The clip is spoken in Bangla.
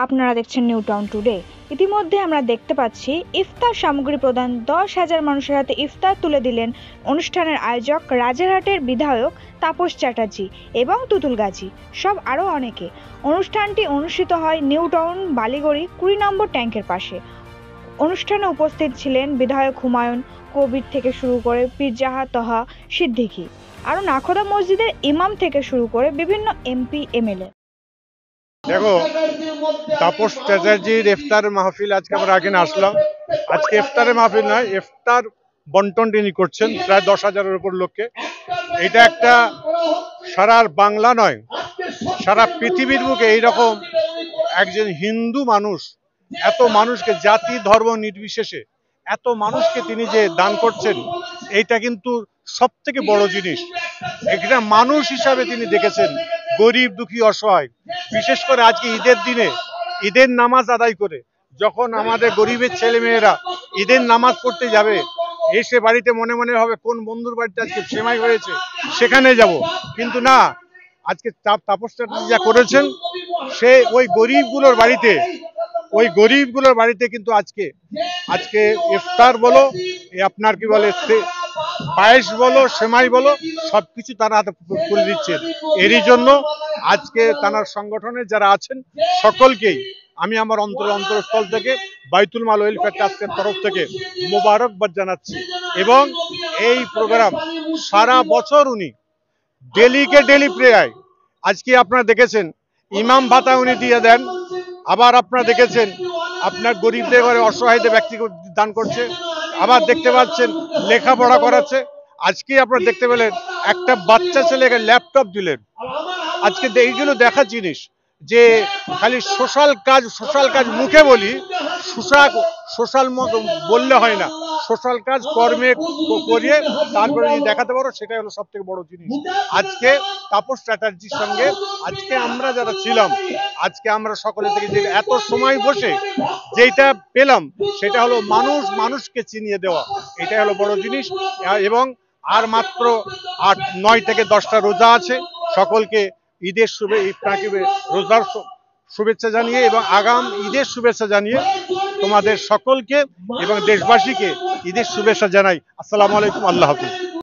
আপনারা দেখছেন নিউ টাউন টুডে। ইতিমধ্যে আমরা দেখতে পাচ্ছি ইফতার সামগ্রী প্রদান 10,000 মানুষের হাতে ইফতার তুলে দিলেন অনুষ্ঠানের আয়োজক রাজারহাটের বিধায়ক তাপস চ্যাটার্জি এবং তুতুল গাজী সব আরও অনেকে। অনুষ্ঠানটি অনুষ্ঠিত হয় নিউ টাউন বালিগড়ি 20 নম্বর ট্যাঙ্কের পাশে। অনুষ্ঠানে উপস্থিত ছিলেন বিধায়ক হুমায়ুন কবির থেকে শুরু করে পীরজাহা তহা সিদ্দিকী, আরও নাখোদা মসজিদের ইমাম থেকে শুরু করে বিভিন্ন এমপি এমএলএ। দেখো, তাপস চ্যাটার্জির ইফতার মাহফিল আজকে আমরা এখানে আসলাম। আজকে ইফতারের মাহফিল নয়, ইফতার বন্টন তিনি করছেন প্রায় 10,000-এর উপর লোককে। এটা একটা সারা বাংলা নয়, সারা পৃথিবীর বুকে এইরকম একজন হিন্দু মানুষ এত মানুষকে জাতি ধর্ম নির্বিশেষে এত মানুষকে তিনি যে দান করছেন, এইটা কিন্তু সব থেকে বড় জিনিস। একটা মানুষ হিসাবে তিনি দেখেছেন গরিব দুঃখী অসহায়, বিশেষ করে আজকে ঈদের দিনে ঈদের নামাজ আদায় করে যখন আমাদের গরিবের ছেলে মেয়েরা ঈদের নামাজ পড়তে যাবে, এসে বাড়িতে মনে মনে হবে কোন বন্ধুর বাড়িতে আজকে সেমাই হয়েছে সেখানে যাব, কিন্তু না, আজকে তাপস চ্যাটার্জি যা করেছেন সে ওই গরিবগুলোর বাড়িতে কিন্তু আজকে ইফতার বলো, আপনার কি বলে পায়েস বলো, সেমাই বলো, সবকিছু তারা হাতে তুলে দিচ্ছেন। এরই জন্য আজকে তার সংগঠনের যারা আছেন সকলকেই আমি আমার অন্তরস্থল থেকে বাইতুল মাল ওয়েলফেয়ার ট্রাস্টের তরফ থেকে মোবারকবাদ জানাচ্ছি। এবং এই প্রোগ্রাম সারা বছর উনি ডেলি প্রেয়ায়, আজকে আপনারা দেখেছেন ইমাম ভাতা উনি দিয়ে দেন, আবার আপনারা দেখেছেন আপনার গরিবদের ঘরে অসহায়দের ব্যক্তিকে দান করছে, আবার দেখতে পাচ্ছেন লেখাপড়া করাচ্ছে। আজকে আপনারা দেখতে পেলেন একটা বাচ্চা ছেলেকে ল্যাপটপ দিলেন। আজকে এইগুলো দেখার জিনিস যে খালি সোশ্যাল কাজ মুখে বলি, সোশ্যাল বললে হয় না, সোশ্যাল কাজ কর্মে করিয়ে তারপরে যদি দেখাতে পারো, সেটাই হলো সব থেকে বড় জিনিস। আজকে তাপস চ্যাটার্জির সঙ্গে আজকে আমরা যারা ছিলাম, আজকে আমরা সকলে থেকে যে এত সময় বসে যেটা পেলাম সেটা হলো মানুষকে চিনিয়ে দেওয়া, এটাই হলো বড় জিনিস। এবং আর মাত্র 9 থেকে 10টা রোজা আছে। সকলকে ঈদের রোজার শুভেচ্ছা জানিয়ে এবং আগাম ঈদের শুভেচ্ছা জানিয়ে তোমাদের সকলকে এবং দেশবাসীকে ঈদের শুভেচ্ছা জানাই। আসসালামু আলাইকুম, আল্লাহ হাফিজ।